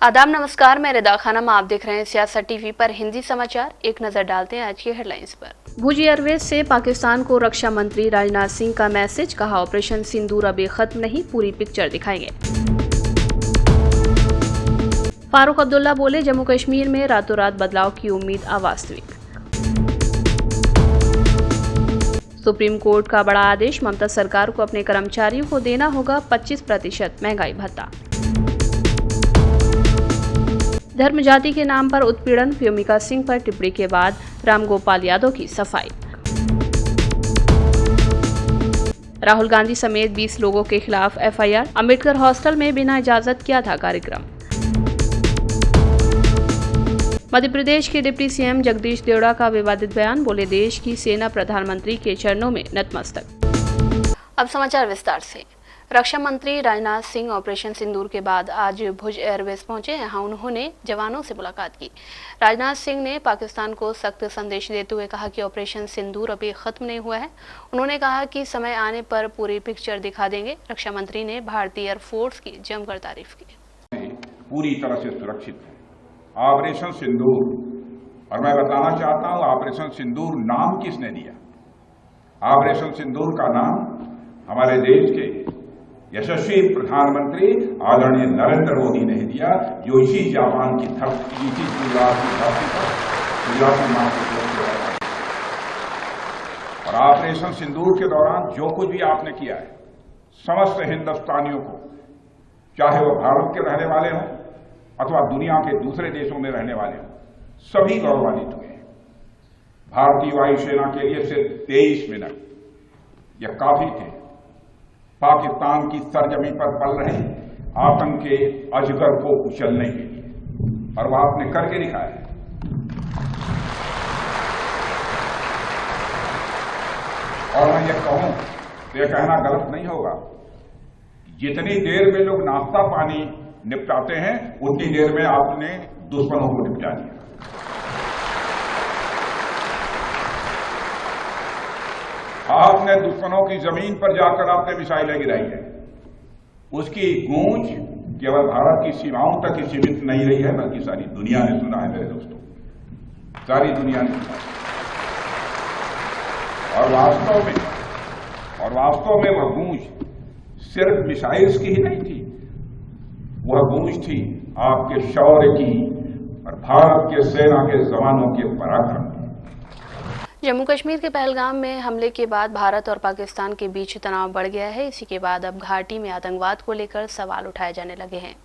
आदाब नमस्कार, मैं रिदा खानम। आप देख रहे हैं सियासत टीवी पर हिंदी समाचार। एक नजर डालते हैं आज की हेडलाइंस पर। भुज एयरवेज से पाकिस्तान को रक्षा मंत्री राजनाथ सिंह का मैसेज, कहा ऑपरेशन सिंदूर अभी खत्म नहीं, पूरी पिक्चर दिखाएंगे। फारूक अब्दुल्ला बोले, जम्मू कश्मीर में रातों रात बदलाव की उम्मीद अवास्तविक। सुप्रीम कोर्ट का बड़ा आदेश, ममता सरकार को अपने कर्मचारियों को देना होगा 25% महंगाई भत्ता। धर्म जाति के नाम पर उत्पीड़न, व्योमिका सिंह पर टिप्पणी के बाद रामगोपाल यादव की सफाई। राहुल गांधी समेत 20 लोगों के खिलाफ एफआईआर, अंबेडकर हॉस्टल में बिना इजाजत किया था कार्यक्रम। मध्य प्रदेश के डिप्टी सीएम जगदीश देवड़ा का विवादित बयान, बोले देश की सेना प्रधानमंत्री के चरणों में नतमस्तक। अब समाचार विस्तार से। रक्षा मंत्री राजनाथ सिंह ऑपरेशन सिंदूर के बाद आज भुज एयरवेज पहुंचे। यहाँ उन्होंने जवानों से मुलाकात की। राजनाथ सिंह ने पाकिस्तान को सख्त संदेश देते हुए कहा कि ऑपरेशन सिंदूर अभी खत्म नहीं हुआ है। उन्होंने कहा कि समय आने पर पूरी पिक्चर दिखा देंगे। रक्षा मंत्री ने भारतीय एयरफोर्स की जमकर तारीफ की। पूरी तरह से सुरक्षित है ऑपरेशन सिंदूर। और मैं बताना चाहता हूं, ऑपरेशन सिंदूर नाम किसने दिया? ऑपरेशन सिंदूर का नाम हमारे देश के यशस्वी प्रधानमंत्री आदरणीय नरेंद्र मोदी ने दिया, जो इसी जापान की धरती, इसी गुजरात की धरती पर गुजराती मां को। और ऑपरेशन सिंदूर के दौरान जो कुछ भी आपने किया है, समस्त हिंदुस्तानियों को, चाहे वो भारत के रहने वाले हों अथवा दुनिया के दूसरे देशों में रहने वाले हों, सभी गौरवान्वित हुए। भारतीय वायुसेना के लिए सिर्फ 23 मिनट यह काफी थे पाकिस्तान की सरजमी पर पल रहे आतंक के अजगर को कुचलने के लिए, और वह आपने करके दिखाया है। और मैं ये कहूं तो यह कहना गलत नहीं होगा, जितनी देर में लोग नाश्ता पानी निपटाते हैं, उतनी देर में आपने दुश्मनों को निपटा दिया। आपने दुश्मनों की जमीन पर जाकर आपने मिसाइलें गिराई है। उसकी गूंज केवल भारत की सीमाओं तक ही सीमित नहीं रही है, बल्कि सारी दुनिया ने सुना है मेरे दोस्तों, सारी दुनिया ने सुना। और वास्तव में वह गूंज सिर्फ मिसाइल्स की ही नहीं थी, वह गूंज थी आपके शौर्य की और भारत के सेना के जवानों के पराक्रम की। जम्मू कश्मीर के पहलगाम में हमले के बाद भारत और पाकिस्तान के बीच तनाव बढ़ गया है। इसी के बाद अब घाटी में आतंकवाद को लेकर सवाल उठाए जाने लगे हैं।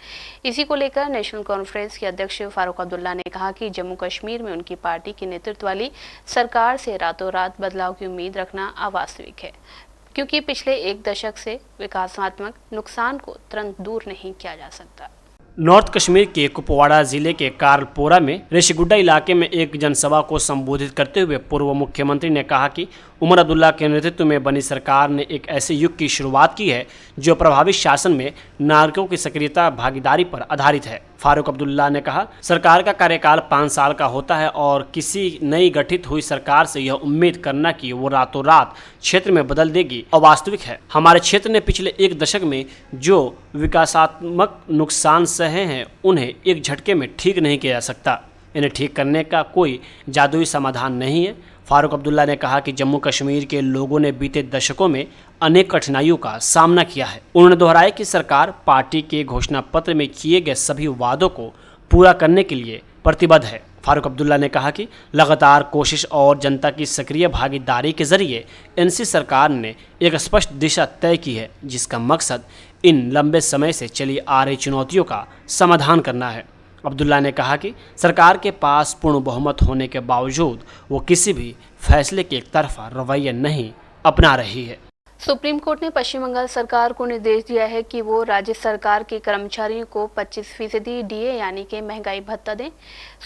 इसी को लेकर नेशनल कॉन्फ्रेंस के अध्यक्ष फारूक अब्दुल्ला ने कहा कि जम्मू कश्मीर में उनकी पार्टी की नेतृत्व वाली सरकार से रातों रात बदलाव की उम्मीद रखना अवास्तविक है, क्योंकि पिछले एक दशक से विकासात्मक नुकसान को तुरंत दूर नहीं किया जा सकता। नॉर्थ कश्मीर के कुपवाड़ा जिले के कारलपोरा में रेशीगुड्डा इलाके में एक जनसभा को संबोधित करते हुए पूर्व मुख्यमंत्री ने कहा कि उमर अब्दुल्ला के नेतृत्व में बनी सरकार ने एक ऐसे युग की शुरुआत की है जो प्रभावी शासन में नागरिकों की सक्रियता भागीदारी पर आधारित है। फारूक अब्दुल्ला ने कहा, सरकार का कार्यकाल 5 साल का होता है और किसी नई गठित हुई सरकार से यह उम्मीद करना कि वो रातों रात क्षेत्र में बदल देगी अवास्तविक है। हमारे क्षेत्र ने पिछले एक दशक में जो विकासात्मक नुकसान सहे हैं, उन्हें एक झटके में ठीक नहीं किया जा सकता। इन्हें ठीक करने का कोई जादुई समाधान नहीं है। फारूक अब्दुल्ला ने कहा कि जम्मू कश्मीर के लोगों ने बीते दशकों में अनेक कठिनाइयों का सामना किया है। उन्होंने दोहराया कि सरकार पार्टी के घोषणा पत्र में किए गए सभी वादों को पूरा करने के लिए प्रतिबद्ध है। फारूक अब्दुल्ला ने कहा कि लगातार कोशिश और जनता की सक्रिय भागीदारी के जरिए एनसी सरकार ने एक स्पष्ट दिशा तय की है, जिसका मकसद इन लंबे समय से चली आ रही चुनौतियों का समाधान करना है। अब्दुल्ला ने कहा कि सरकार के पास पूर्ण बहुमत होने के बावजूद वो किसी भी फैसले के एक तरफा रवैया नहीं अपना रही है। सुप्रीम कोर्ट ने पश्चिम बंगाल सरकार को निर्देश दिया है कि वो राज्य सरकार के कर्मचारियों को 25% डीए यानी कि महंगाई भत्ता दें।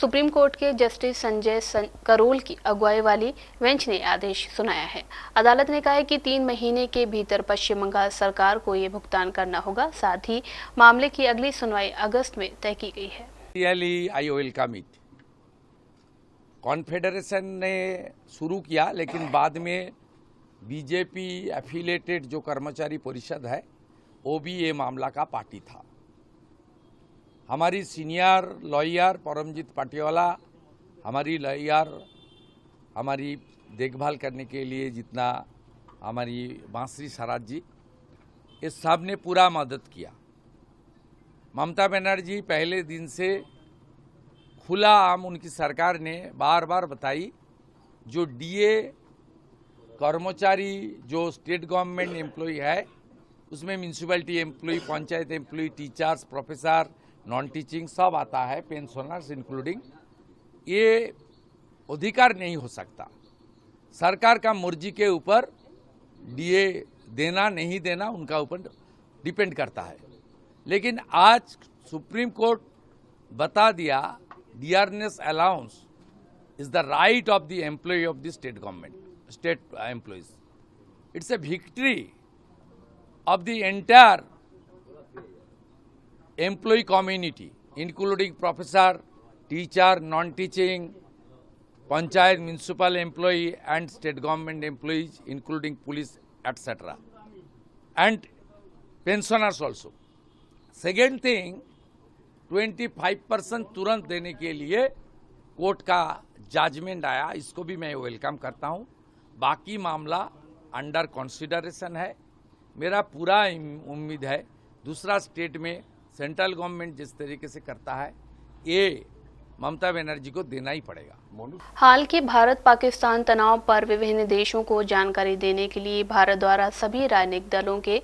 सुप्रीम कोर्ट के जस्टिस संजय करोल की अगुवाई वाली बेंच ने आदेश सुनाया है। अदालत ने कहा है कि 3 महीने के भीतर पश्चिम बंगाल सरकार को ये भुगतान करना होगा। साथ ही मामले की अगली सुनवाई अगस्त में तय की गई है। Really I welcome it. Confederation ने शुरू किया, लेकिन बाद में बीजेपी एफिलेटेड जो कर्मचारी परिषद है वो भी ये मामला का पार्टी था। हमारी सीनियर लॉयर परमजीत पाटिवाला, हमारी लॉयर हमारी देखभाल करने के लिए जितना हमारी बांसरी सराज जी, ये सब ने पूरा मदद किया। ममता बनर्जी पहले दिन से खुला आम उनकी सरकार ने बार बार बताई, जो डीए कर्मचारी जो स्टेट गवर्नमेंट एम्प्लॉय है उसमें municipality employee, panchayat employee, teachers, professor, non teaching सब आता है, पेंशनर्स इंक्लूडिंग, ये अधिकार नहीं हो सकता। सरकार का मर्जी के ऊपर डीए देना नहीं देना उनका ऊपर डिपेंड करता है। लेकिन आज सुप्रीम कोर्ट बता दिया dearness allowance is the right of the employee of the state government, state employees. It's a victory of the entire employee community including professor, teacher, non teaching, panchayat, municipal employee and state government employees including police etc. and pensioners also. Second thing, 25% तुरंत देने के लिए court का judgement आया, इसको भी मैं welcome करता हूं। बाकी मामला अंडर कंसिडरेशन है। मेरा पूरा उम्मीद है दूसरा स्टेट में सेंट्रल गवर्नमेंट जिस तरीके से करता है ये ममता बनर्जी को देना ही पड़ेगा। हाल के भारत पाकिस्तान तनाव पर विभिन्न देशों को जानकारी देने के लिए भारत द्वारा सभी राजनीतिक दलों के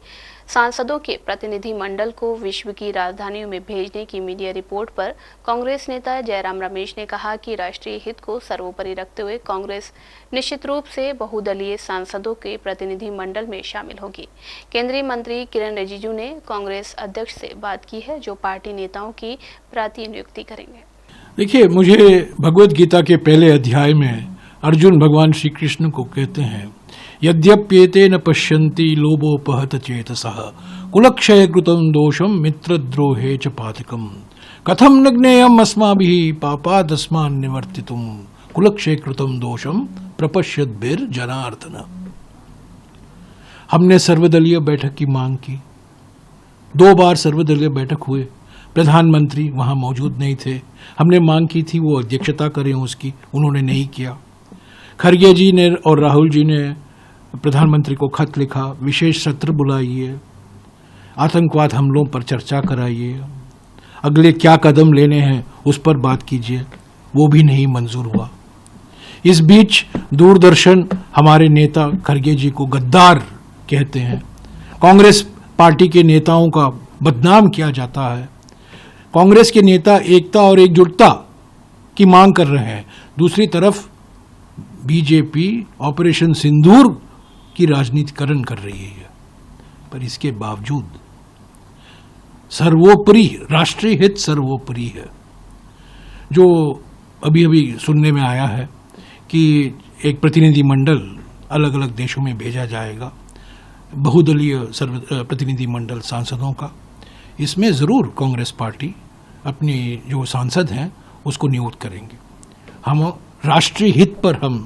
सांसदों के प्रतिनिधि मंडल को विश्व की राजधानियों में भेजने की मीडिया रिपोर्ट पर कांग्रेस नेता जयराम रमेश ने कहा कि राष्ट्रीय हित को सर्वोपरि रखते हुए कांग्रेस निश्चित रूप से बहुदलीय सांसदों के प्रतिनिधि मंडल में शामिल होगी। केंद्रीय मंत्री किरण रिजिजू ने कांग्रेस अध्यक्ष से बात की है, जो पार्टी नेताओं की प्रतिनियुक्ति करेंगे। देखिए, मुझे भगवत गीता के पहले अध्याय में अर्जुन भगवान श्री कृष्ण को कहते हैं, यद्यप्येते न पश्यन्ति लोभोपहत चेतसः कुलक्षय कृतं दोषम मित्रद्रोहे च पातकम् कथम न ज्ञेयम् अस्माभिः पापादस्मान् निवर्तितुम् कुलक्षय कृतं दोषम प्रपश्यद्भिर् जनार्दन। हमने सर्वदलीय बैठक की मांग की, 2 बार सर्वदलीय बैठक हुए, प्रधानमंत्री वहां मौजूद नहीं थे। हमने मांग की थी वो अध्यक्षता करें उसकी, उन्होंने नहीं किया। खरगे जी ने और राहुल जी ने प्रधानमंत्री को खत लिखा, विशेष सत्र बुलाइए, आतंकवाद हमलों पर चर्चा कराइए, अगले क्या कदम लेने हैं उस पर बात कीजिए, वो भी नहीं मंजूर हुआ। इस बीच दूरदर्शन हमारे नेता खरगे जी को गद्दार कहते हैं, कांग्रेस पार्टी के नेताओं का बदनाम किया जाता है। कांग्रेस के नेता एकता और एकजुटता की मांग कर रहे हैं, दूसरी तरफ बीजेपी ऑपरेशन सिंदूर की राजनीतिकरण कर रही है। पर इसके बावजूद सर्वोपरि राष्ट्रीय हित सर्वोपरि है। जो अभी अभी सुनने में आया है कि एक प्रतिनिधि मंडल अलग अलग देशों में भेजा जाएगा, बहुदलीय प्रतिनिधि मंडल सांसदों का, इसमें जरूर कांग्रेस पार्टी अपनी जो सांसद हैं उसको नियुक्त करेंगे। हम राष्ट्रीय हित पर हम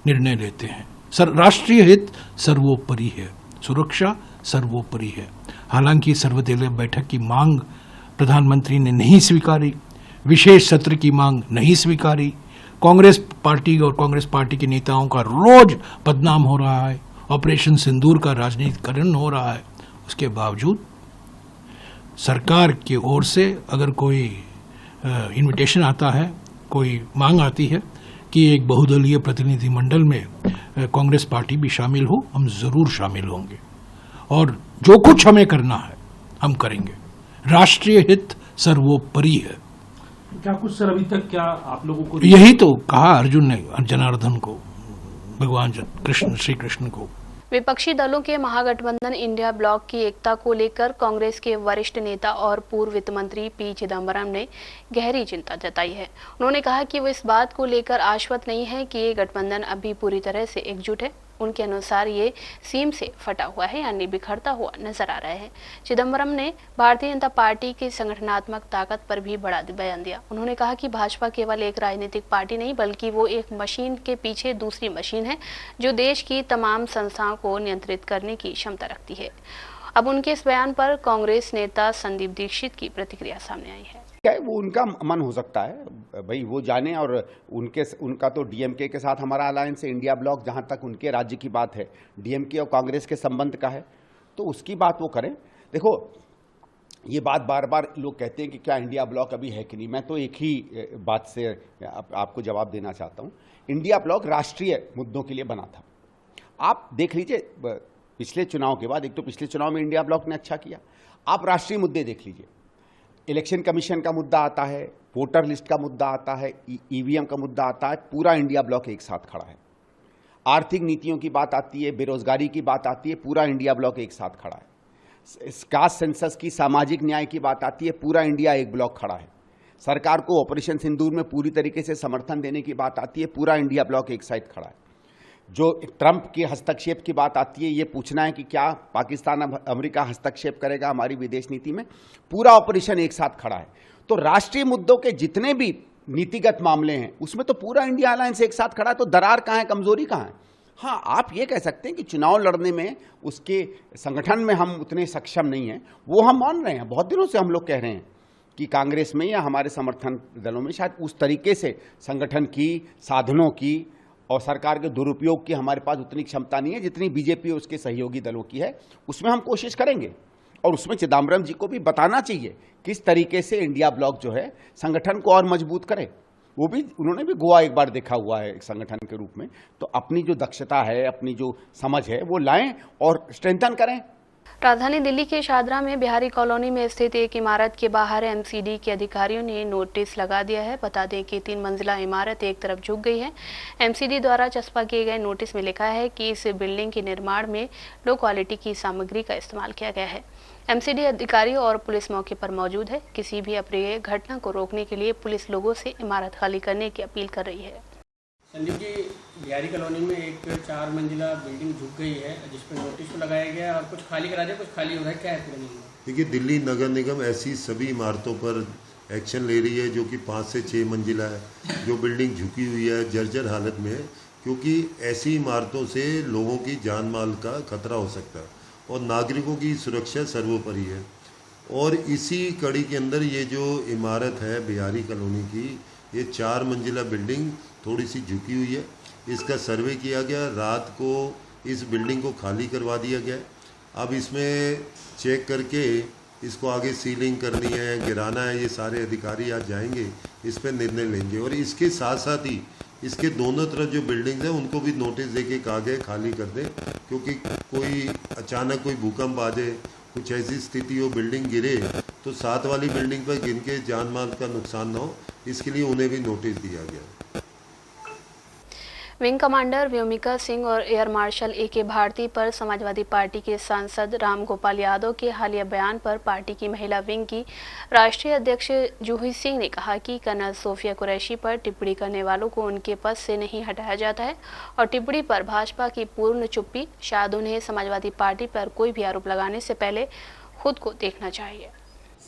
निर्णय लेते हैं, राष्ट्रीय हित सर्वोपरि है, सुरक्षा सर्वोपरि है। हालांकि सर्वदलीय बैठक की मांग प्रधानमंत्री ने नहीं स्वीकारी, विशेष सत्र की मांग नहीं स्वीकारी, कांग्रेस पार्टी और कांग्रेस पार्टी के नेताओं का रोज बदनाम हो रहा है, ऑपरेशन सिंदूर का राजनीतिकरण हो रहा है। उसके बावजूद सरकार की ओर से अगर कोई इनविटेशन आता है, कोई मांग आती है कि एक बहुदलीय प्रतिनिधि मंडल में कांग्रेस पार्टी भी शामिल हो, हम जरूर शामिल होंगे और जो कुछ हमें करना है हम करेंगे। राष्ट्रीय हित सर्वोपरि है। क्या कुछ सर अभी तक क्या आप लोगों को यही तो कहा अर्जुन ने जनार्दन को, भगवान कृष्ण श्री कृष्ण को। विपक्षी दलों के महागठबंधन इंडिया ब्लॉक की एकता को लेकर कांग्रेस के वरिष्ठ नेता और पूर्व वित्त मंत्री पी चिदम्बरम ने गहरी चिंता जताई है। उन्होंने कहा कि वो इस बात को लेकर आश्वस्त नहीं है कि ये गठबंधन अभी पूरी तरह से एकजुट है। उनके अनुसार ये सीम से फटा हुआ है, यानी बिखरता हुआ नजर आ रहा है। चिदम्बरम ने भारतीय जनता पार्टी की संगठनात्मक ताकत पर भी बड़ा बयान दिया। उन्होंने कहा कि भाजपा केवल एक राजनीतिक पार्टी नहीं, बल्कि वो एक मशीन के पीछे दूसरी मशीन है, जो देश की तमाम संस्थाओं को नियंत्रित करने की क्षमता रखती है। अब उनके इस बयान पर कांग्रेस नेता संदीप दीक्षित की प्रतिक्रिया सामने आई है। है वो उनका मन हो सकता है भाई, वो जाने। और उनका तो डीएमके के साथ हमारा अलायंस है, इंडिया ब्लॉक, जहां तक उनके राज्य की बात है, डीएमके और कांग्रेस के संबंध का है, तो उसकी बात वो करें। देखो, ये बात बार बार लोग कहते हैं कि क्या इंडिया ब्लॉक अभी है कि नहीं। मैं तो एक ही बात से आपको जवाब देना चाहता हूं। इंडिया ब्लॉक राष्ट्रीय मुद्दों के लिए बना था। आप देख लीजिए पिछले चुनाव के बाद, एक तो पिछले चुनाव में इंडिया ब्लॉक ने अच्छा किया, आप राष्ट्रीय मुद्दे देख लीजिए। इलेक्शन कमीशन का मुद्दा आता है, वोटर लिस्ट का मुद्दा आता है, ईवीएम का मुद्दा आता है, पूरा इंडिया ब्लॉक एक साथ खड़ा है। आर्थिक नीतियों की बात आती है, बेरोजगारी की बात आती है, पूरा इंडिया ब्लॉक एक साथ खड़ा है। कास्ट सेंसस की, सामाजिक न्याय की बात आती है, पूरा इंडिया एक ब्लॉक खड़ा है। सरकार को ऑपरेशन सिंदूर में पूरी तरीके से समर्थन देने की बात आती है, पूरा इंडिया ब्लॉक एक साइड खड़ा है। जो ट्रंप के हस्तक्षेप की बात आती है, ये पूछना है कि क्या पाकिस्तान अब अमेरिका हस्तक्षेप करेगा हमारी विदेश नीति में, पूरा ऑपरेशन एक साथ खड़ा है। तो राष्ट्रीय मुद्दों के जितने भी नीतिगत मामले हैं उसमें तो पूरा इंडिया अलायंस एक साथ खड़ा है। तो दरार कहाँ है, कमजोरी कहाँ है? हाँ, आप ये कह सकते हैं कि चुनाव लड़ने में उसके संगठन में हम उतने सक्षम नहीं हैं, वो हम मान रहे हैं। बहुत दिनों से हम लोग कह रहे हैं कि कांग्रेस में या हमारे समर्थन दलों में शायद उस तरीके से संगठन की, साधनों की और सरकार के दुरुपयोग की हमारे पास उतनी क्षमता नहीं है जितनी बीजेपी और उसके सहयोगी दलों की है। उसमें हम कोशिश करेंगे और उसमें चिदम्बरम जी को भी बताना चाहिए किस तरीके से इंडिया ब्लॉक जो है संगठन को और मजबूत करे। वो भी, उन्होंने भी गोवा एक बार देखा हुआ है एक संगठन के रूप में। तो अपनी जो दक्षता है, अपनी जो समझ है, वो लाएं और स्ट्रेंथन करें। राजधानी दिल्ली के शादरा में बिहारी कॉलोनी में स्थित एक इमारत के बाहर एमसीडी के अधिकारियों ने नोटिस लगा दिया है। बता दें कि 3 मंजिला इमारत एक तरफ झुक गई है। एमसीडी द्वारा चस्पा किए गए नोटिस में लिखा है कि इस बिल्डिंग के निर्माण में लो क्वालिटी की सामग्री का इस्तेमाल किया गया है। एमसीडी अधिकारी और पुलिस मौके पर मौजूद है। किसी भी अप्रिय घटना को रोकने के लिए पुलिस लोगों से इमारत खाली करने की अपील कर रही है। संदीप जी, बिहारी कॉलोनी में एक 4 मंजिला बिल्डिंग झुक गई है जिस पर नोटिस लगाया गया और कुछ खाली करा दिया, कुछ खाली हो रहा है, क्या है पूरे? देखिए, दिल्ली नगर निगम ऐसी सभी इमारतों पर एक्शन ले रही है जो कि 5 से 6 मंजिला है, जो बिल्डिंग झुकी हुई है, जर्जर हालत में है, क्योंकि ऐसी इमारतों से लोगों की जान माल का खतरा हो सकता है और नागरिकों की सुरक्षा सर्वोपरि है। और इसी कड़ी के अंदर ये जो इमारत है बिहारी कॉलोनी की, ये 4 मंजिला बिल्डिंग थोड़ी सी झुकी हुई है। इसका सर्वे किया गया, रात को इस बिल्डिंग को खाली करवा दिया गया। अब इसमें चेक करके इसको आगे सीलिंग करनी है, गिराना है, ये सारे अधिकारी आज जाएंगे, इस पर निर्णय लेंगे। और इसके साथ साथ ही इसके दोनों तरफ जो बिल्डिंग्स हैं उनको भी नोटिस देके कहा गया खाली कर दें, क्योंकि कोई अचानक कोई भूकंप आ जाए, कुछ ऐसी स्थिति हो, बिल्डिंग गिरे, तो साथ वाली बिल्डिंग पर गिन के जान माल का नुकसान न हो, इसके लिए उन्हें भी नोटिस दिया गया। विंग कमांडर व्योमिका सिंह और एयर मार्शल ए.के. भारती पर समाजवादी पार्टी के सांसद रामगोपाल यादव के हालिया बयान पर पार्टी की महिला विंग की राष्ट्रीय अध्यक्ष जूही सिंह ने कहा कि कर्नल सोफिया कुरैशी पर टिप्पणी करने वालों को उनके पद से नहीं हटाया जाता है और टिप्पणी पर भाजपा की पूर्ण चुप्पी। शायद उन्हें समाजवादी पार्टी पर कोई भी आरोप लगाने से पहले खुद को देखना चाहिए।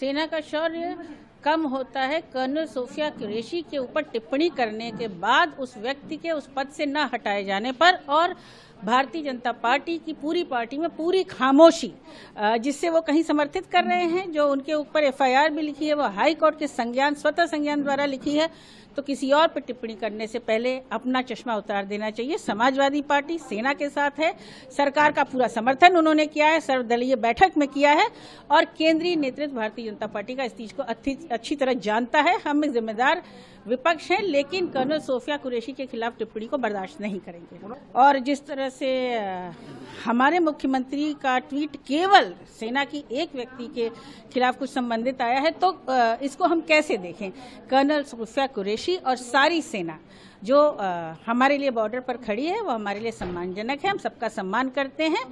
सेना का शौर्य कम होता है कर्नल सोफिया कुरैशी के ऊपर टिप्पणी करने के बाद उस व्यक्ति के उस पद से न हटाए जाने पर, और भारतीय जनता पार्टी की पूरी पार्टी में पूरी खामोशी, जिससे वो कहीं समर्थित कर रहे हैं। जो उनके ऊपर एफआईआर भी लिखी है वो हाई कोर्ट के संज्ञान, स्वतः संज्ञान द्वारा लिखी है। तो किसी और पर टिप्पणी करने से पहले अपना चश्मा उतार देना चाहिए। समाजवादी पार्टी सेना के साथ है, सरकार का पूरा समर्थन उन्होंने किया है, सर्वदलीय बैठक में किया है और केंद्रीय नेतृत्व भारतीय जनता पार्टी का इस चीज को अच्छी तरह जानता है। हम एक जिम्मेदार विपक्ष हैं, लेकिन कर्नल सोफिया कुरैशी के खिलाफ टिप्पणी को बर्दाश्त नहीं करेंगे। और जिस तरह से हमारे मुख्यमंत्री का ट्वीट केवल सेना की एक व्यक्ति के खिलाफ कुछ संबंधित आया है, तो इसको हम कैसे देखें? कर्नल सोफिया कुरैशी और सारी सेना जो हमारे लिए बॉर्डर पर खड़ी है वो हमारे लिए सम्मानजनक है। हम सबका सम्मान करते हैं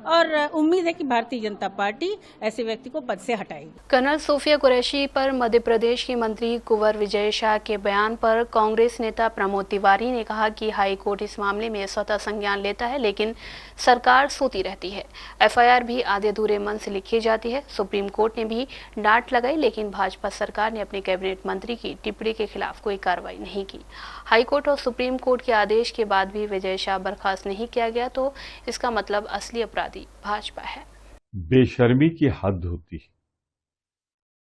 और उम्मीद है कि भारतीय जनता पार्टी ऐसे व्यक्ति को पद से हटाएगी। कर्नल सोफिया कुरैशी पर मध्य प्रदेश की मंत्री कुंवर विजय शाह के बयान पर कांग्रेस नेता प्रमोद तिवारी ने कहा कि हाई कोर्ट इस मामले में स्वतः संज्ञान लेता है, लेकिन सरकार सोती रहती है। एफआईआर भी आधे अधूरे मन से लिखी जाती है। सुप्रीम कोर्ट ने भी डांट लगाई, लेकिन भाजपा सरकार ने अपने कैबिनेट मंत्री की टिप्पणी के खिलाफ कोई कार्रवाई नहीं की। हाई कोर्ट और सुप्रीम कोर्ट के आदेश के बाद भी विजय शाह बर्खास्त नहीं किया गया, तो इसका मतलब असली अपराधी भाजपा है। बेशर्मी की हद होती है।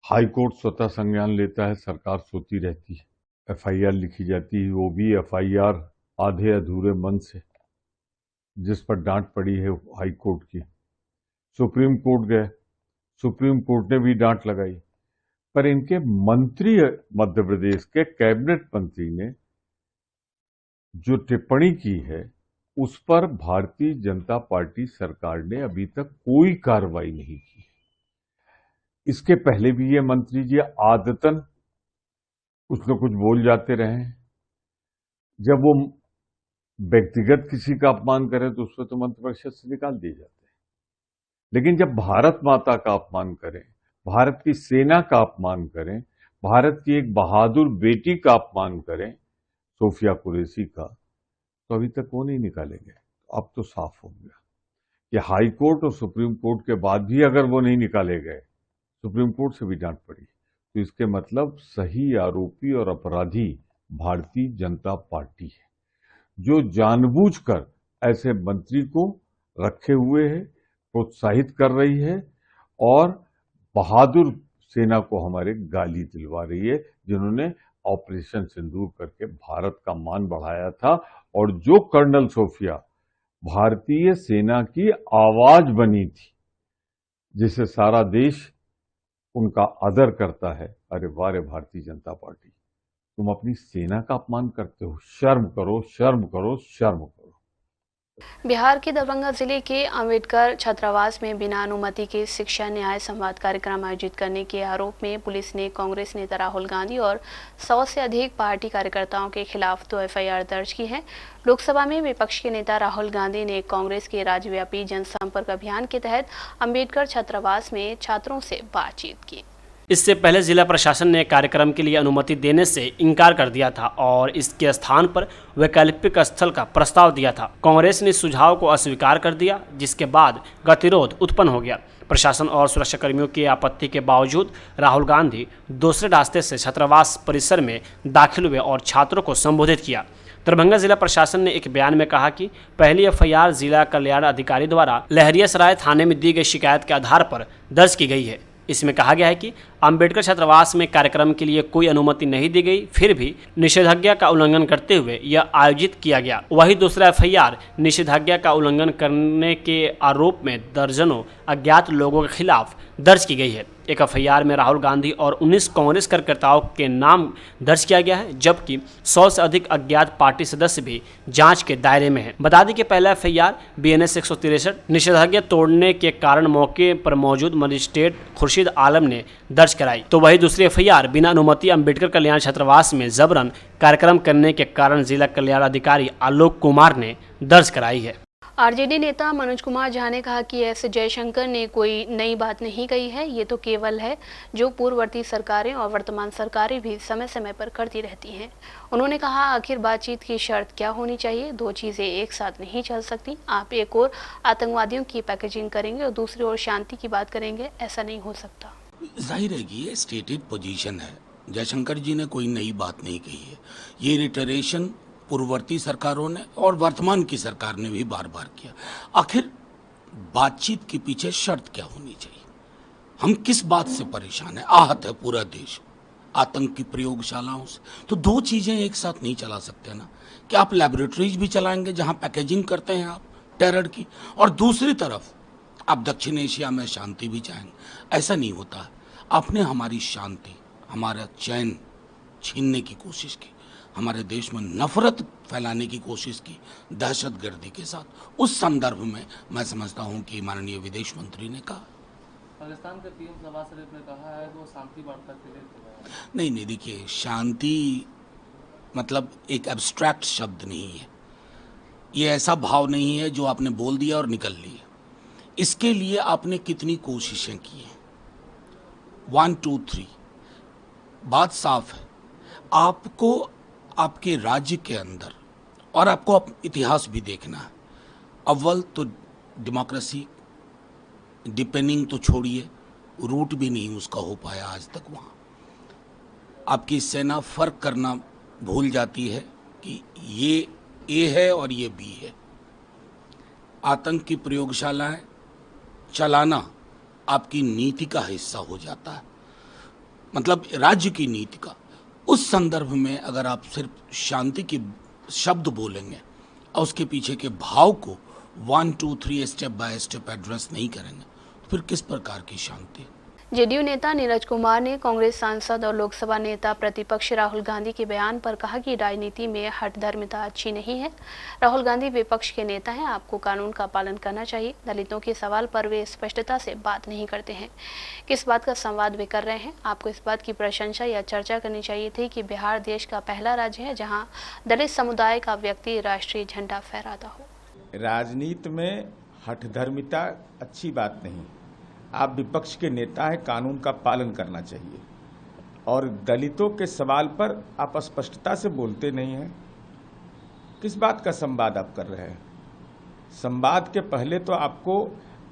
हाई कोर्ट स्वतः संज्ञान लेता है, सरकार सोती रहती है, एफआईआर लिखी जाती है, वो भी एफआईआर आधे अधूरे मन से, जिस पर डांट पड़ी है हाई कोर्ट की। सुप्रीम कोर्ट गए, सुप्रीम कोर्ट ने भी डांट लगाई, पर इनके मंत्री, मध्य प्रदेश के कैबिनेट मंत्री ने जो टिप्पणी की है उस पर भारतीय जनता पार्टी सरकार ने अभी तक कोई कार्रवाई नहीं की। इसके पहले भी ये मंत्री जी आदतन कुछ न कुछ बोल जाते रहे। जब वो व्यक्तिगत किसी का अपमान करें तो उसको तो मंत्रिपरिषद से निकाल दिए जाते हैं, लेकिन जब भारत माता का अपमान करें, भारत की सेना का अपमान करें, भारत की एक बहादुर बेटी का अपमान करें, सोफिया कुरैशी का, तो अभी तक वो नहीं निकालेंगे। अब तो साफ हो गया कि हाई कोर्ट और सुप्रीम कोर्ट के बाद भी अगर वो नहीं निकाले गए, सुप्रीम कोर्ट से भी डांट पड़ी, तो इसके मतलब सही आरोपी और अपराधी भारतीय जनता पार्टी है, जो जानबूझकर ऐसे मंत्री को रखे हुए है, प्रोत्साहित कर रही है और बहादुर सेना को हमारे गाली दिलवा रही है, जिन्होंने ऑपरेशन सिंदूर करके भारत का मान बढ़ाया था। और जो कर्नल सोफिया भारतीय सेना की आवाज बनी थी, जिसे सारा देश उनका आदर करता है, अरे वाह रे भारतीय जनता पार्टी, तुम अपनी सेना का अपमान करते हो, शर्म करो, शर्म करो, शर्म करो। बिहार के दरभंगा जिले के अंबेडकर छात्रावास में बिना अनुमति के शिक्षा न्याय संवाद कार्यक्रम आयोजित करने के आरोप में पुलिस ने कांग्रेस नेता राहुल गांधी और 100 से अधिक पार्टी कार्यकर्ताओं के खिलाफ 2 एफआईआर दर्ज की है। लोकसभा में विपक्ष के नेता राहुल गांधी ने कांग्रेस के राज्यव्यापी जनसंपर्क अभियान के तहत अंबेडकर छात्रावास में छात्रों से बातचीत की। इससे पहले जिला प्रशासन ने कार्यक्रम के लिए अनुमति देने से इनकार कर दिया था और इसके स्थान पर वैकल्पिक स्थल का प्रस्ताव दिया था। कांग्रेस ने इस सुझाव को अस्वीकार कर दिया, जिसके बाद गतिरोध उत्पन्न हो गया। प्रशासन और सुरक्षाकर्मियों की आपत्ति के बावजूद राहुल गांधी दूसरे रास्ते से छात्रावास परिसर में दाखिल हुए और छात्रों को संबोधित किया। दरभंगा जिला प्रशासन ने एक बयान में कहा कि पहली एफआईआर जिला कल्याण अधिकारी द्वारा लहरियासराय थाने में दी गई शिकायत के आधार पर दर्ज की गई है। इसमें कहा गया है कि अंबेडकर छात्रावास में कार्यक्रम के लिए कोई अनुमति नहीं दी गई, फिर भी निषेधाज्ञा का उल्लंघन करते हुए यह आयोजित किया गया। वहीं दूसरा एफआईआर निषेधाज्ञा का उल्लंघन करने के आरोप में दर्जनों अज्ञात लोगों के खिलाफ दर्ज की गई है। एक एफआईआर में राहुल गांधी और 19 कांग्रेस कार्यकर्ताओं के नाम दर्ज किया गया है, जबकि 100 से अधिक अज्ञात पार्टी सदस्य भी जांच के दायरे में हैं। बता दें कि पहला एफआईआर BNS 163 निषेधाज्ञा तोड़ने के कारण मौके पर मौजूद मजिस्ट्रेट खुर्शीद आलम ने दर्ज कराई, तो वही दूसरी एफआईआर बिना अनुमति अंबेडकर कल्याण छात्रावास में जबरन कार्यक्रम करने के कारण जिला कल्याण अधिकारी आलोक कुमार ने दर्ज कराई है। आरजेडी नेता मनोज कुमार झा ने कहा कि एस जयशंकर ने कोई नई बात नहीं कही है, ये तो केवल है जो पूर्ववर्ती सरकारें और वर्तमान सरकारें भी समय समय पर करती रहती हैं। उन्होंने कहा, आखिर बातचीत की शर्त क्या होनी चाहिए? 2 चीज़ें एक साथ नहीं चल सकती। आप एक और आतंकवादियों की पैकेजिंग करेंगे और दूसरी ओर शांति की बात करेंगे, ऐसा नहीं हो सकता। जाहिर है कि ये स्टेटेड पोजीशन है। जयशंकर जी ने कोई नई बात नहीं कही है। ये रिटरेशन पूर्ववर्ती सरकारों ने और वर्तमान की सरकार ने भी बार बार किया। आखिर बातचीत के पीछे शर्त क्या होनी चाहिए? हम किस बात से परेशान है? आहत है पूरा देश आतंक की प्रयोगशालाओं से। तो 2 चीजें एक साथ नहीं चला सकते ना, कि आप लेबोरेटरीज भी चलाएंगे जहां पैकेजिंग करते हैं आप टेरर की, और दूसरी तरफ आप दक्षिण एशिया में शांति भी चाहेंगे। ऐसा नहीं होता है। आपने हमारी शांति, हमारा चैन छीनने की कोशिश की, हमारे देश में नफरत फैलाने की कोशिश की दहशतगर्दी के साथ। उस संदर्भ में मैं समझता हूं कि माननीय विदेश मंत्री ने कहा, पाकिस्तान के पीएम नवाज शरीफ ने कहा है कि वो शांति वार्ता के लिए नहीं, देखिए, शांति मतलब एक एब्स्ट्रैक्ट शब्द नहीं है। ये ऐसा भाव नहीं है जो आपने बोल दिया और निकल लिया। इसके लिए आपने कितनी कोशिशें की हैं? 1 2 3 बात साफ है। आपको आपके राज्य के अंदर, और आपको इतिहास भी देखना है, अव्वल तो डेमोक्रेसी डिपेंडिंग तो छोड़िए, रूट भी नहीं उसका हो पाया आज तक। वहाँ आपकी सेना फर्क करना भूल जाती है कि ये ए है और ये बी है। आतंक की प्रयोगशालाएं चलाना आपकी नीति का हिस्सा हो जाता है। मतलब राज्य की नीति का, उस संदर्भ में अगर आप सिर्फ शांति के शब्द बोलेंगे और उसके पीछे के भाव को 1, 2, 3 स्टेप बाय स्टेप एड्रेस नहीं करेंगे तो फिर किस प्रकार की शांति? जेडीयू नेता नीरज कुमार ने कांग्रेस सांसद और लोकसभा नेता प्रतिपक्ष राहुल गांधी के बयान पर कहा कि राजनीति में हठधर्मिता अच्छी नहीं है। राहुल गांधी विपक्ष के नेता हैं, आपको कानून का पालन करना चाहिए। दलितों के सवाल पर वे स्पष्टता से बात नहीं करते हैं। किस बात का संवाद वे कर रहे हैं? आपको इस बात की प्रशंसा या चर्चा करनी चाहिए थी कि बिहार देश का पहला राज्य है जहाँ दलित समुदाय का व्यक्ति राष्ट्रीय झंडा फहराता हो। राजनीति में हठधर्मिता अच्छी बात नहीं। आप विपक्ष के नेता हैं, कानून का पालन करना चाहिए। और दलितों के सवाल पर आप स्पष्टता से बोलते नहीं हैं। किस बात का संवाद आप कर रहे हैं? संवाद के पहले तो आपको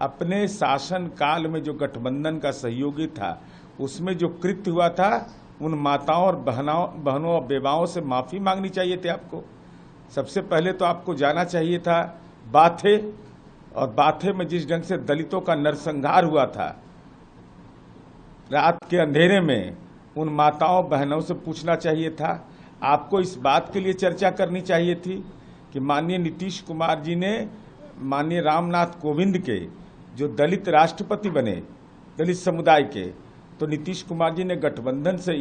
अपने शासन काल में जो गठबंधन का सहयोगी था उसमें जो कृत्य हुआ था उन माताओं और बहनों और बेवाओं से माफी मांगनी चाहिए थी आपको। सबसे पहले तो आपको जाना चाहिए था बाथे, और बाथे में जिस ढंग से दलितों का नरसंहार हुआ था रात के अंधेरे में, उन माताओं बहनों से पूछना चाहिए था। आपको इस बात के लिए चर्चा करनी चाहिए थी कि माननीय नीतीश कुमार जी ने माननीय रामनाथ कोविंद के जो दलित राष्ट्रपति बने दलित समुदाय के, तो नीतीश कुमार जी ने गठबंधन से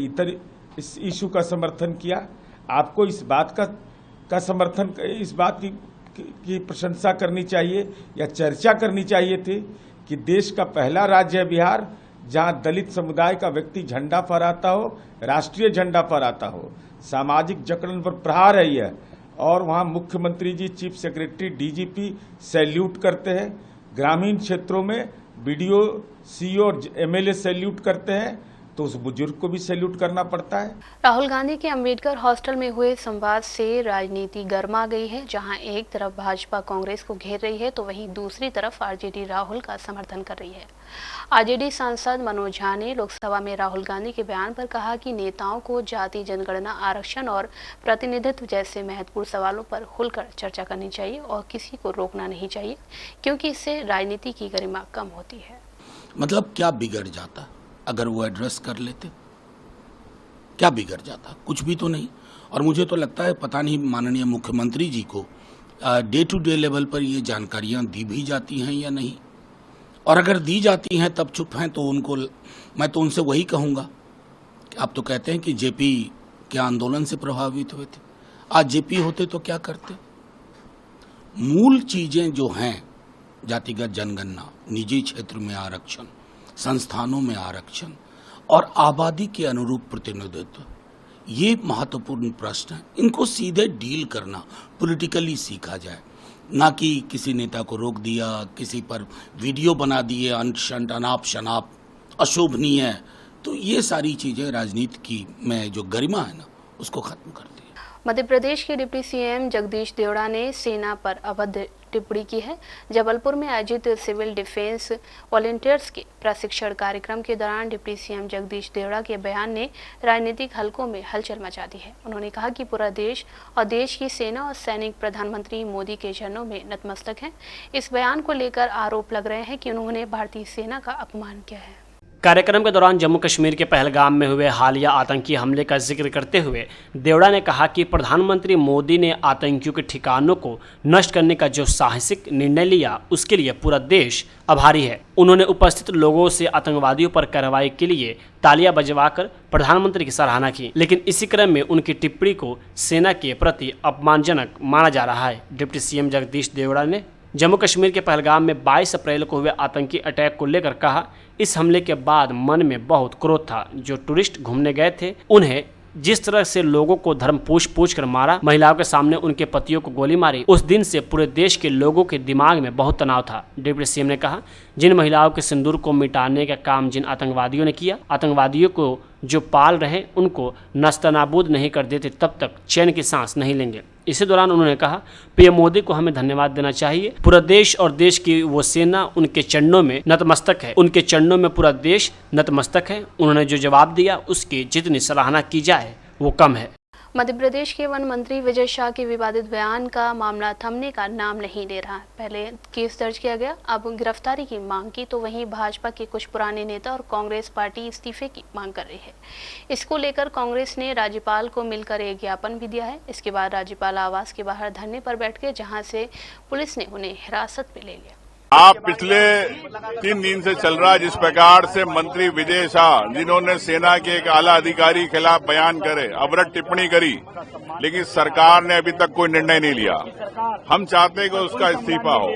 इस इशू का समर्थन किया। आपको इस बात का समर्थन, इस बात की प्रशंसा करनी चाहिए या चर्चा करनी चाहिए थी कि देश का पहला राज्य है बिहार जहां दलित समुदाय का व्यक्ति झंडा फहराता हो, राष्ट्रीय झंडा फहराता हो। सामाजिक जकड़न पर प्रहार है यह, और वहां मुख्यमंत्री जी, चीफ सेक्रेटरी, डीजीपी सैल्यूट करते हैं। ग्रामीण क्षेत्रों में बीडीओ, सीओ और एमएलए सैल्यूट करते हैं, तो उस बुजुर्ग को भी सैल्यूट करना पड़ता है। राहुल गांधी के अंबेडकर हॉस्टल में हुए संवाद से राजनीति गर्मा गई है। जहां एक तरफ भाजपा कांग्रेस को घेर रही है तो वहीं दूसरी तरफ आरजेडी राहुल का समर्थन कर रही है। आरजेडी सांसद मनोज झा ने लोकसभा में राहुल गांधी के बयान पर कहा कि नेताओं को जाति, जनगणना, आरक्षण और प्रतिनिधित्व जैसे महत्वपूर्ण सवालों पर खुलकर चर्चा करनी चाहिए और किसी को रोकना नहीं चाहिए, क्योंकि इससे राजनीति की गरिमा कम होती है। मतलब क्या बिगड़ जाता अगर वो एड्रेस कर लेते? क्या बिगड़ जाता? कुछ भी तो नहीं। और मुझे तो लगता है पता नहीं माननीय मुख्यमंत्री जी को डे टू डे लेवल पर ये जानकारियां दी भी जाती हैं या नहीं, और अगर दी जाती हैं तब चुप हैं तो उनको, मैं तो उनसे वही कहूँगा कि आप तो कहते हैं कि जेपी के आंदोलन से प्रभावित हुए थे, आज जेपी होते तो क्या करते? मूल चीजें जो हैं, जातिगत जनगणना, निजी क्षेत्र में आरक्षण, संस्थानों में आरक्षण और आबादी के अनुरूप प्रतिनिधित्व, ये महत्वपूर्ण प्रश्न हैं। इनको सीधे डील करना पॉलिटिकली सीखा जाए, ना कि किसी नेता को रोक दिया, किसी पर वीडियो बना दिए अनशंट, अनाप शनाप, अशोभनीय। तो ये सारी चीजें राजनीति की में जो गरिमा है ना, उसको खत्म कर दी। मध्य प्रदेश के डिप्टी सीएम जगदीश देवड़ा ने सेना पर अभद्र टिप्पणी की है। जबलपुर में आयोजित सिविल डिफेंस वॉलंटियर्स के प्रशिक्षण कार्यक्रम के दौरान डिप्टी सीएम जगदीश देवड़ा के बयान ने राजनीतिक हलकों में हलचल मचा दी है। उन्होंने कहा कि पूरा देश और देश की सेना और सैनिक प्रधानमंत्री मोदी के चरणों में नतमस्तक हैं। इस बयान को लेकर आरोप लग रहे हैं कि उन्होंने भारतीय सेना का अपमान किया है। कार्यक्रम के दौरान जम्मू कश्मीर के पहलगाम में हुए हालिया आतंकी हमले का जिक्र करते हुए देवड़ा ने कहा कि प्रधानमंत्री मोदी ने आतंकियों के ठिकानों को नष्ट करने का जो साहसिक निर्णय लिया, उसके लिए पूरा देश आभारी है। उन्होंने उपस्थित लोगों से आतंकवादियों पर कार्रवाई के लिए तालियां बजवाकर प्रधानमंत्री की सराहना की, लेकिन इसी क्रम में उनकी टिप्पणी को सेना के प्रति अपमानजनक माना जा रहा है। डिप्टी सीएम जगदीश देवड़ा ने जम्मू कश्मीर के पहलगाम में 22 अप्रैल को हुए आतंकी अटैक को लेकर कहा, इस हमले के बाद मन में बहुत क्रोध था। जो टूरिस्ट घूमने गए थे, उन्हें जिस तरह से लोगों को धर्म पूछ कर मारा, महिलाओं के सामने उनके पतियों को गोली मारी, उस दिन से पूरे देश के लोगों के दिमाग में बहुत तनाव था। डिप्टी सीएम ने कहा, जिन महिलाओं के सिंदूर को मिटाने का काम जिन आतंकवादियों ने किया, आतंकवादियों को जो पाल रहे उनको नस्तनाबूद नहीं कर देते तब तक चैन की सांस नहीं लेंगे। इसी दौरान उन्होंने कहा, पीएम मोदी को हमें धन्यवाद देना चाहिए। पूरा देश और देश की वो सेना उनके चरणों में नतमस्तक है, उनके चरणों में पूरा देश नतमस्तक है। उन्होंने जो जवाब दिया उसकी जितनी सराहना की जाए वो कम है। मध्य प्रदेश के वन मंत्री विजय शाह के विवादित बयान का मामला थमने का नाम नहीं ले रहा। पहले केस दर्ज किया गया, अब गिरफ्तारी की मांग की, तो वहीं भाजपा के कुछ पुराने नेता और कांग्रेस पार्टी इस्तीफे की मांग कर रही है। इसको लेकर कांग्रेस ने राज्यपाल को मिलकर एक ज्ञापन भी दिया है। इसके बाद राज्यपाल आवास के बाहर धरने पर बैठ गए, जहां से पुलिस ने उन्हें हिरासत में ले लिया। आप पिछले 3 दिन से चल रहा जिस प्रकार से मंत्री विजय शाह, जिन्होंने सेना के एक आला अधिकारी के खिलाफ बयान करे, अवरत टिप्पणी करी, लेकिन सरकार ने अभी तक कोई निर्णय नहीं लिया। हम चाहते हैं कि उसका इस्तीफा हो।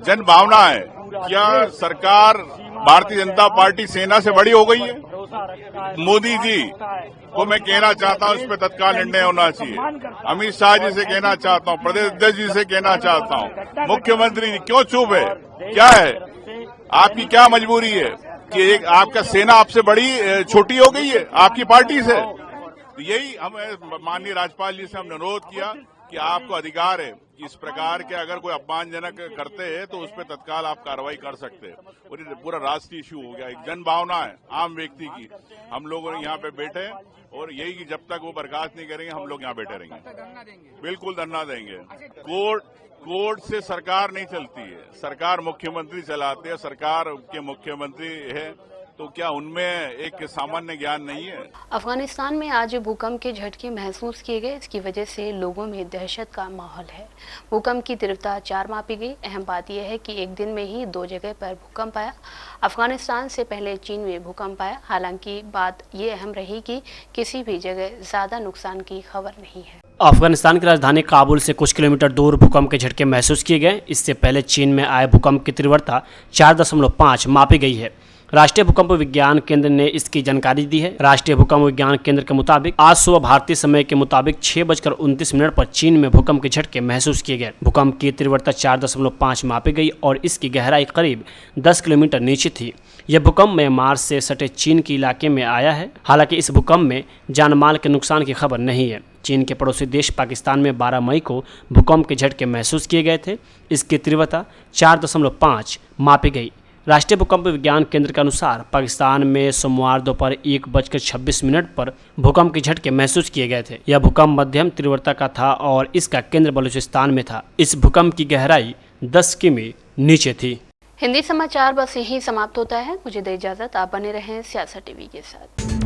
जन भावना है, क्या सरकार भारतीय जनता पार्टी सेना से बड़ी हो गई है? मोदी जी को मैं कहना चाहता हूं, इस पर तत्काल निर्णय होना चाहिए। अमित शाह जी से कहना चाहता हूं, प्रदेश अध्यक्ष जी से कहना चाहता हूं, मुख्यमंत्री जी क्यों चुप है? क्या है आपकी, क्या मजबूरी है कि एक आपका सेना आपसे बड़ी छोटी हो गई है आपकी पार्टी से? तो यही हम माननीय राज्यपाल जी से हमने अनुरोध किया कि आपको अधिकार है कि इस प्रकार के अगर कोई अपमानजनक करते हैं तो उस पर तत्काल आप कार्रवाई कर सकते हैं। और ये पूरा राष्ट्रीय इश्यू हो गया, एक जन भावना है आम व्यक्ति की। हम लोग यहाँ पे बैठे हैं और यही कि जब तक वो बर्खास्त नहीं करेंगे हम लोग यहाँ बैठे रहेंगे, बिल्कुल धरना देंगे। कोर्ट से सरकार नहीं चलती है, सरकार मुख्यमंत्री चलाते हैं। सरकार के मुख्यमंत्री है तो क्या उनमें एक सामान्य ज्ञान नहीं है? अफगानिस्तान में आज भूकंप के झटके महसूस किए गए। इसकी वजह से लोगों में दहशत का माहौल है। भूकंप की तीव्रता 4 मापी गई। अहम बात यह है कि एक दिन में ही 2 जगह पर भूकंप आया। अफगानिस्तान से पहले चीन में भूकंप आया। हालांकि बात यह अहम रही कि किसी भी जगह ज्यादा नुकसान की खबर नहीं है। अफगानिस्तान की राजधानी काबुल से कुछ किलोमीटर दूर भूकंप के झटके महसूस किए गए। इससे पहले चीन में आए भूकंप की तीव्रता 4.5 मापी गई है। राष्ट्रीय भूकंप विज्ञान केंद्र ने इसकी जानकारी दी है। राष्ट्रीय भूकंप विज्ञान केंद्र के मुताबिक आज सुबह भारतीय समय के मुताबिक 6:29 पर चीन में भूकंप के झटके महसूस किए गए। भूकंप की तीव्रता 4.5 मापी गई और इसकी गहराई करीब 10 किलोमीटर नीचे थी। यह भूकंप म्यांमार से सटे चीन के इलाके में आया है। हालांकि इस भूकंप में जानमाल के नुकसान की खबर नहीं है। चीन के पड़ोसी देश पाकिस्तान में 12 मई को भूकंप के झटके महसूस किए गए थे। इसकी तीव्रता 4.5 मापी गई। राष्ट्रीय भूकंप विज्ञान केंद्र के अनुसार पाकिस्तान में सोमवार दोपहर 1:26 पर भूकंप के झटके महसूस किए गए थे। यह भूकंप मध्यम तीव्रता का था और इसका केंद्र बलूचिस्तान में था। इस भूकंप की गहराई 10 किमी नीचे थी। हिंदी समाचार बस यही समाप्त होता है। मुझे दे इजाजत। आप बने रहें सियासत टीवी के साथ।